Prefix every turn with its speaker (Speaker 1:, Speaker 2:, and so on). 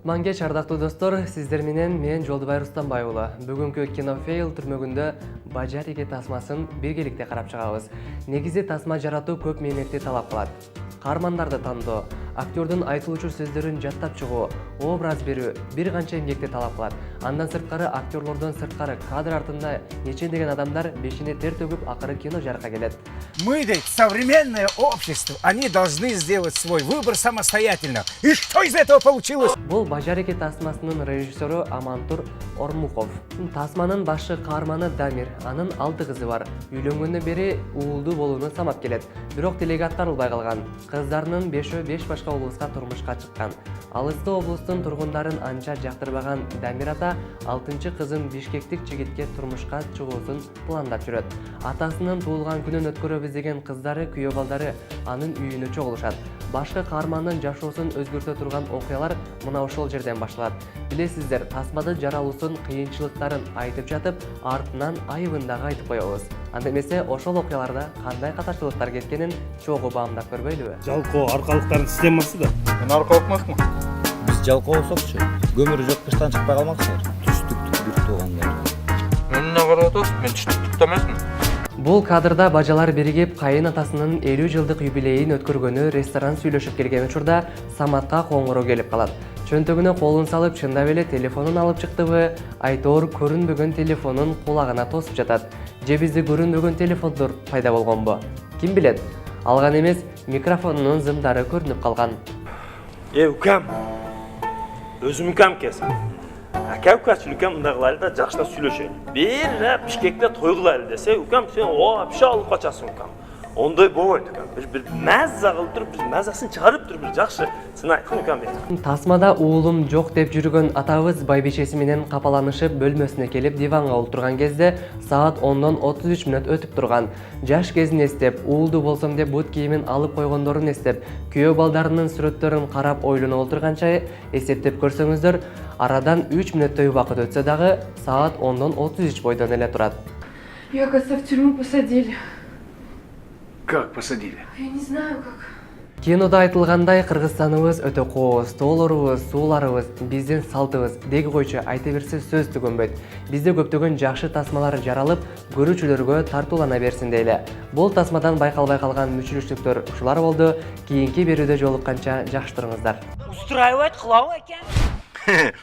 Speaker 1: Манге чардактуу достор, сиздер менен мен Жолдубай Рустамбай уулу. Бүгүнкү Кинофейл түрмөгүндө Бажариге тасмасын биргеликте карап чыгабыз. Негизи тасма жаратуу көп мээнетти талап кылат. Каармандарды тандоо, актёрдун айтылуучу сөздөрүн жаттап чыгуу, образ берүү бир канча эмгекти талап кылат. Андан сырткары актёрлордон сырткары кадр артында нечендеген адамдар бешине тер төгүп акыры кино жарыкка келет.
Speaker 2: Мы ведь современное общество, они должны сделать свой выбор самостоятельно. И что из этого получилось?
Speaker 1: Бул Бажарике тасмасынын режиссеру Амантур Ормуков. Тасманын башкы каарманы Дамир, анын 6 кызы бар. Үйлөнгөндөн бери уулдуу болууну самап келет. Бирок тилеги аткарылбай калган. Кыздарынын 5 башка облуска турмушка чыккан. Алыскы облустун тургундарын анча жактырбаган Дамир ата 6 кызын бишкектик жигитке турмушка чыгуусун пландап жүрөт. Атасынын туулган күнүн өткөрөбүз деген кыздары, күйөө балдары анын үйүнө чогулушат. Башкы каармандын жашоосун өзгөртө турган окуялар мына ошол жерден башталат. Билесиздер, тасмада жаралуусун, кыйынчылыктарын айтып жатып, артынан айыбын дагы айтып коебуз. Анда эмесе ошол окуяларда кандай катачылыктар кеткенин чогуу баамдап көрбөйлүбү?
Speaker 3: Жалкоо аркалыктардын системасы да.
Speaker 4: Мен аркалык эмесмин.
Speaker 5: Биз жалкоо болсокчу, көмүрү жок кыштан чыкпай калмакчылар. Түштүктүк бир туугандар.
Speaker 4: Мен эмне карап атасыз? Мен түштүктүктө эмесмин.
Speaker 1: Бул кадрда бажалар биригип кайын атасынын 50 жылдык юбилейин өткөргөнү ресторан сүйлөшүп келген учурда Саматка коңгуроо келип калат. Чөнтөгүнө колун салып, чындап эле телефонун алып чыктыбы? Айтор көрүнбөгөн телефонун кулагына тосуп жатат. Же бизде көрүнбөгөн телефондор пайда болгонбу? Ким билет? Алган эмес, микрофонунун зымдары көрүнүп калган.
Speaker 3: Укам. Өзүм укам кесин. Ака укачыл укам мындай кылайлы да жакшылап сүйлөшөлү. Бир Бишкекте той кылайлы десе, укам сен вообще алып качасың укам. Ондай болбойт укам. Бир маза кылып туруп, бир мазасын чыгарып туруп, бир жакшы сын айткын укам дейт.
Speaker 1: Тасмада уулум жок деп жүргөн атабыз байбичеси менен капаланышып бөлмөсүнө келип диванга олтурган кезде саат 10-дон 33 мүнөт өтүп турган. Жаш кезин эстеп, уулду болсом деп бут кийимин алып койгондорун эстеп, күйөө балдарынын сүрөттөрүн карап ойлонуп олтурганча эсептеп көрсөңүздөр, арадан 3 мүнөттөй убакыт өтсө дагы саат 10-дон 33 бойдон эле турат.
Speaker 6: Ее, оказывается, в тюрьму посадили.
Speaker 2: Как посадили?
Speaker 6: Я не знаю, как.
Speaker 1: Кинода айтылгандай Кыргызстаныбыз өтө кооз, тоолорубуз, сууларыбыз, биздин салтыбыз деги койчу айта берсе сөз түгөнбөйт. Бизде көптөгөн жакшы тасмалар жаралып, көрүүчүлөргө тартуулана берсин дейле. Бул тасмадан байкалбай калган мүчүлүштүктөр ушулар болду. Кийинки берүүдө жолукканча жакшы туруңуздар.
Speaker 7: Устраивать кылабы экен.